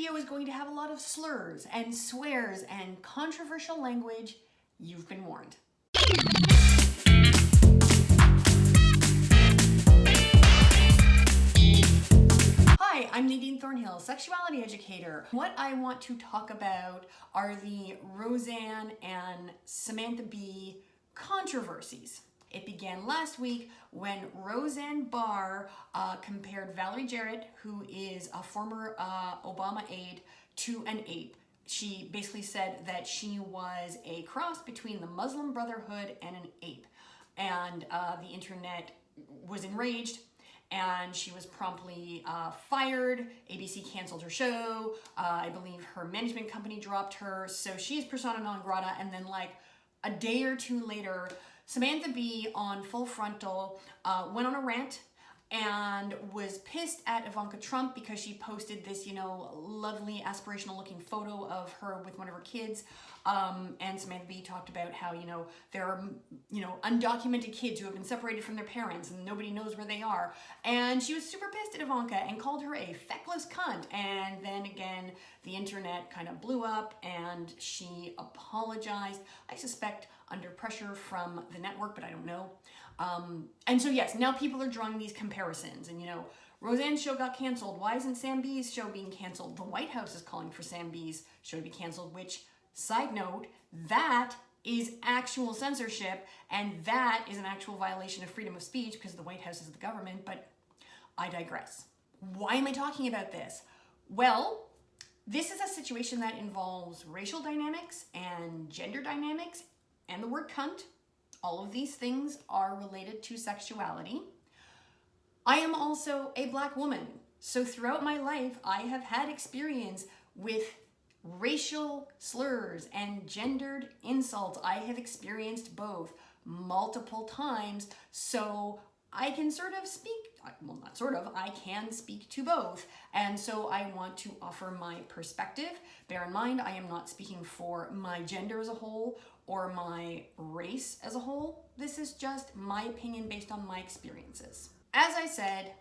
video is going to have a lot of slurs and swears and controversial language. You've been warned. Hi, I'm Nadine Thornhill, sexuality educator. What I want to talk about are the Roseanne and Samantha Bee controversies. It began last week when Roseanne Barr compared Valerie Jarrett, who is a former Obama aide, to an ape. She basically said that she was a cross between the Muslim Brotherhood and an ape. And the internet was enraged, and she was promptly fired. ABC canceled her show. I believe her management company dropped her. So she's persona non grata. And then like a day or two later, Samantha Bee on Full Frontal went on a rant and was pissed at Ivanka Trump because she posted this, lovely aspirational looking photo of her with one of her kids. And Samantha Bee talked about how, there are, undocumented kids who have been separated from their parents and nobody knows where they are. And she was super pissed at Ivanka and called her a feckless cunt. And then again, the internet kind of blew up and she apologized. I suspect under pressure from the network, but I don't know. And so yes, now people are drawing these comparisons and, Roseanne's show got canceled. Why isn't Sam Bee's show being canceled? The White House is calling for Sam Bee's show to be canceled, which, side note, that is actual censorship and that is an actual violation of freedom of speech because the White House is the government, but I digress. Why am I talking about this? Well, this is a situation that involves racial dynamics and gender dynamics and the word cunt. All of these things are related to sexuality. I am also a Black woman. So throughout my life, I have had experience with racial slurs and gendered insults. I have experienced both multiple times. So I can I can speak to both. And so I want to offer my perspective. Bear in mind, I am not speaking for my gender as a whole or my race as a whole. This is just my opinion based on my experiences. As I said,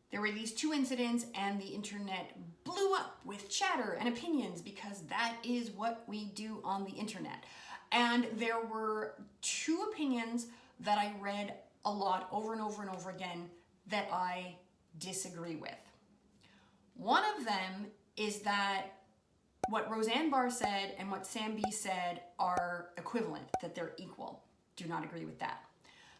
there were these two incidents and the internet blew up with chatter and opinions because that is what we do on the internet. And there were two opinions that I read a lot over and over and over again that I disagree with. One of them is that what Roseanne Barr said and what Sam Bee said are equivalent, that they're equal. Do not agree with that.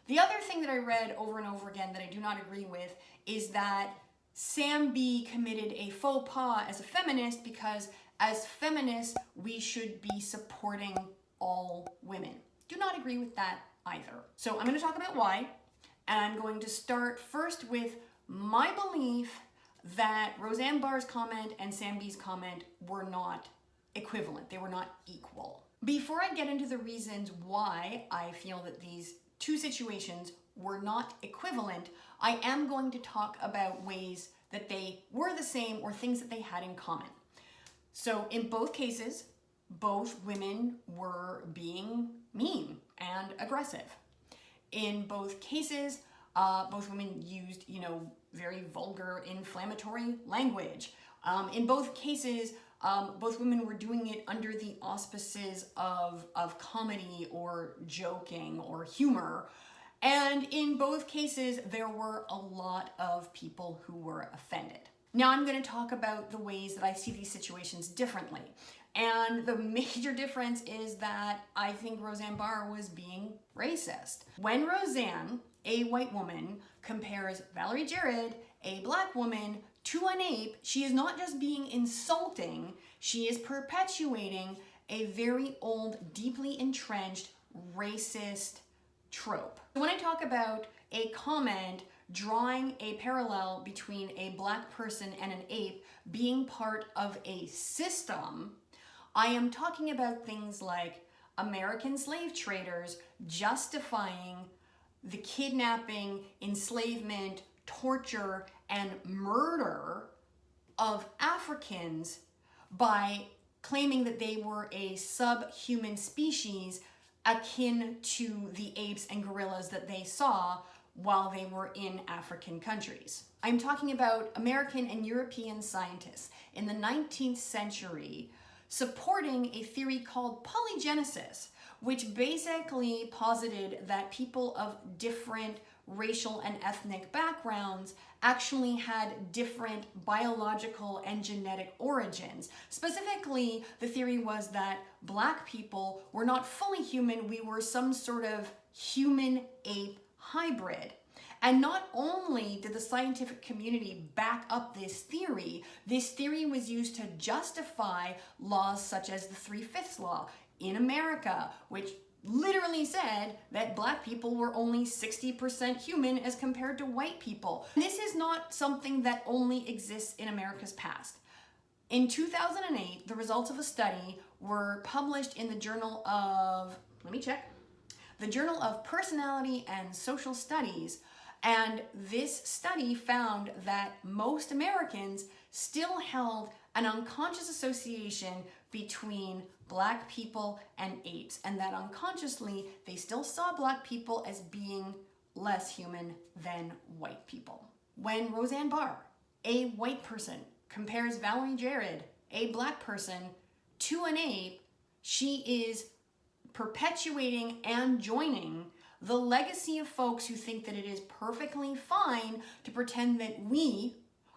The other thing that I read over and over again that I do not agree with is that Sam Bee committed a faux pas as a feminist because as feminists, we should be supporting all women. Do not agree with that either. So I'm going to talk about why, and I'm going to start first with my belief that Roseanne Barr's comment and Sam Bee's comment were not equivalent. They were not equal. Before I get into the reasons why I feel that these two situations were not equivalent, I am going to talk about ways that they were the same or things that they had in common. So in both cases, both women were being mean and aggressive. In both cases, both women used, very vulgar, inflammatory language. In both cases, both women were doing it under the auspices of comedy or joking or humor. And in both cases, there were a lot of people who were offended. Now I'm going to talk about the ways that I see these situations differently. And the major difference is that I think Roseanne Barr was being racist. When Roseanne, a white woman, compares Valerie Jarrett, a Black woman, to an ape, she is not just being insulting, she is perpetuating a very old, deeply entrenched, racist trope. When I talk about a comment drawing a parallel between a Black person and an ape being part of a system, I am talking about things like American slave traders justifying the kidnapping, enslavement, torture, and murder of Africans by claiming that they were a subhuman species akin to the apes and gorillas that they saw while they were in African countries. I'm talking about American and European scientists in the 19th century supporting a theory called polygenesis, which basically posited that people of different racial and ethnic backgrounds actually had different biological and genetic origins. Specifically, the theory was that Black people were not fully human, we were some sort of human-ape hybrid. And not only did the scientific community back up this theory was used to justify laws such as the 3/5 law in America, which literally said that Black people were only 60% human as compared to white people. This is not something that only exists in America's past. In 2008, the results of a study were published in the Journal of, the Journal of Personality and Social Studies, and this study found that most Americans still held an unconscious association between Black people and apes, and that unconsciously they still saw Black people as being less human than white people. When Roseanne Barr, a white person, compares Valerie Jarrett, a Black person, to an ape, she is perpetuating and joining the legacy of folks who think that it is perfectly fine to pretend that we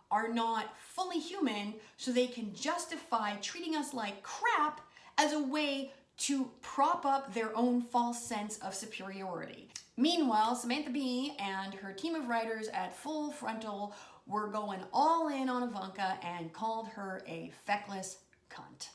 are not fully human so they can justify treating us like crap as a way to prop up their own false sense of superiority. Meanwhile, Samantha Bee and her team of writers at Full Frontal were going all in on Ivanka and called her a feckless cunt.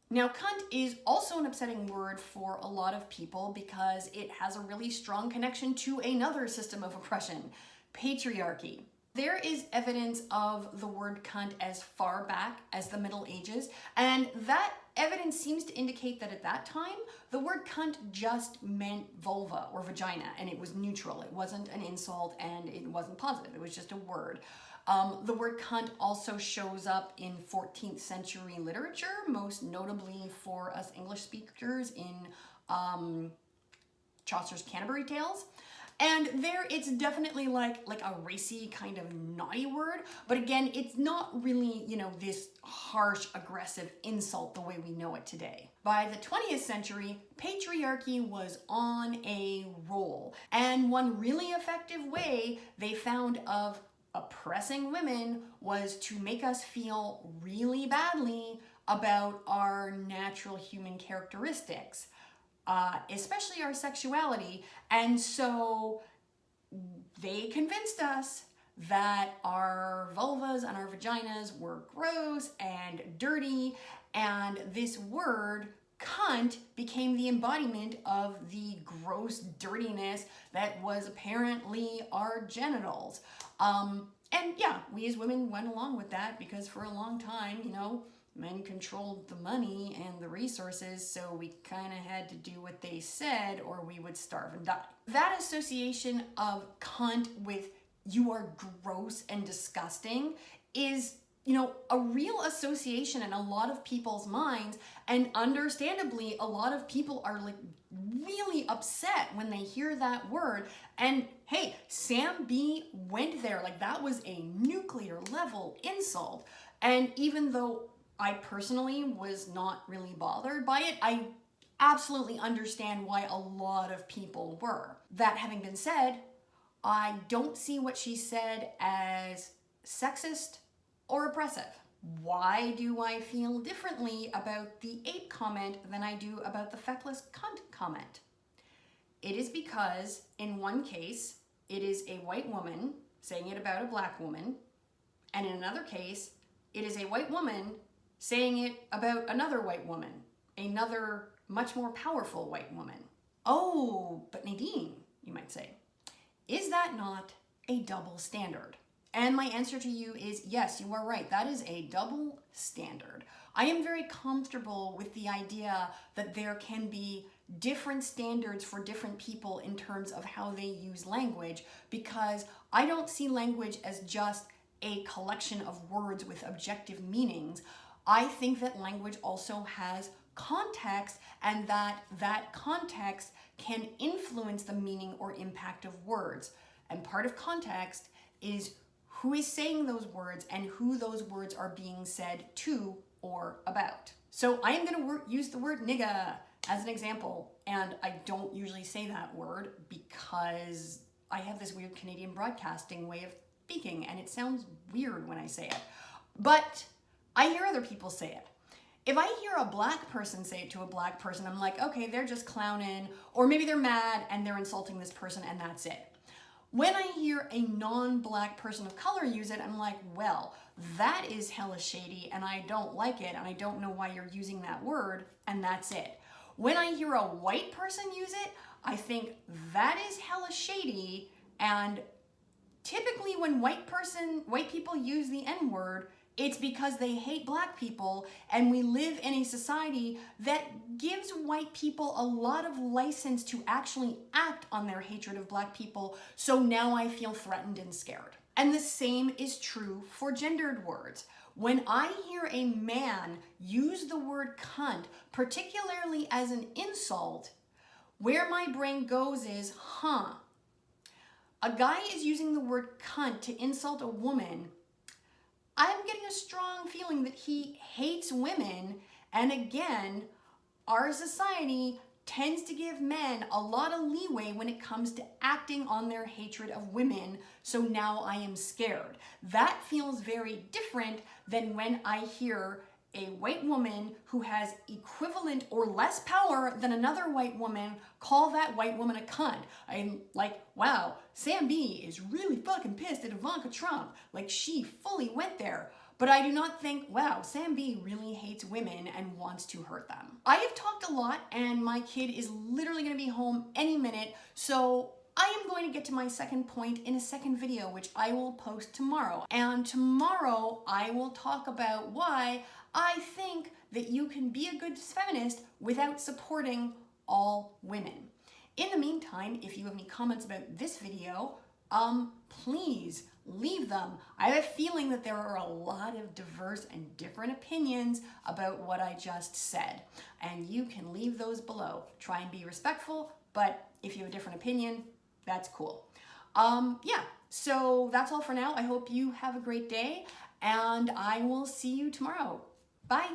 Now, cunt is also an upsetting word for a lot of people because it has a really strong connection to another system of oppression, patriarchy. There is evidence of the word cunt as far back as the Middle Ages, and that evidence seems to indicate that at that time, the word cunt just meant vulva or vagina, and it was neutral. It wasn't an insult and it wasn't positive. It was just a word. The word cunt also shows up in 14th century literature, most notably for us English speakers in Chaucer's Canterbury Tales. And there it's definitely like a racy kind of naughty word, but again, it's not really, this harsh, aggressive insult the way we know it today. By the 20th century, patriarchy was on a roll, and one really effective way they found of oppressing women was to make us feel really badly about our natural human characteristics, especially our sexuality. And so they convinced us that our vulvas and our vaginas were gross and dirty, and this word cunt became the embodiment of the gross dirtiness that was apparently our genitals. And yeah, we as women went along with that because for a long time, men controlled the money and the resources, so we kind of had to do what they said or we would starve and die. That association of cunt with you are gross and disgusting is, a real association in a lot of people's minds, and understandably, a lot of people are really upset when they hear that word. And hey, Sam B went there, that was a nuclear level insult. And even though I personally was not really bothered by it, I absolutely understand why a lot of people were. That having been said, I don't see what she said as sexist or oppressive. Why do I feel differently about the ape comment than I do about the feckless cunt comment? It is because in one case, it is a white woman saying it about a Black woman, and in another case, it is a white woman saying it about another white woman, another much more powerful white woman. Oh, but Nadine, you might say, is that not a double standard? And my answer to you is yes, you are right. That is a double standard. I am very comfortable with the idea that there can be different standards for different people in terms of how they use language, because I don't see language as just a collection of words with objective meanings. I think that language also has context, and that context can influence the meaning or impact of words. And part of context is who is saying those words and who those words are being said to or about. So I am going to use the word nigga as an example, and I don't usually say that word because I have this weird Canadian broadcasting way of speaking, and it sounds weird when I say it. But I hear other people say it. If I hear a black person say it to a black person, I'm like, okay, they're just clowning, or maybe they're mad and they're insulting this person and that's it. When I hear a non-black person of color use it, I'm like, well, that is hella shady and I don't like it and I don't know why you're using that word, and that's it. When I hear a white person use it, I think that is hella shady, and typically when white people use the N-word, it's because they hate black people, and we live in a society that gives white people a lot of license to actually act on their hatred of black people, so now I feel threatened and scared. And the same is true for gendered words. When I hear a man use the word cunt, particularly as an insult, where my brain goes is, a guy is using the word cunt to insult a woman. I'm getting a strong feeling that he hates women, and again, our society tends to give men a lot of leeway when it comes to acting on their hatred of women, so now I am scared. That feels very different than when I hear a white woman who has equivalent or less power than another white woman call that white woman a cunt. I'm like, wow, Sam Bee is really fucking pissed at Ivanka Trump. Like, she fully went there. But I do not think, wow, Sam Bee really hates women and wants to hurt them. I have talked a lot, and my kid is literally gonna be home any minute, so I am going to get to my second point in a second video, which I will post tomorrow. And tomorrow I will talk about why I think that you can be a good feminist without supporting all women. In the meantime, if you have any comments about this video, please leave them. I have a feeling that there are a lot of diverse and different opinions about what I just said, and you can leave those below. Try and be respectful, but if you have a different opinion, that's cool. Yeah, so that's all for now. I hope you have a great day, and I will see you tomorrow. Bye.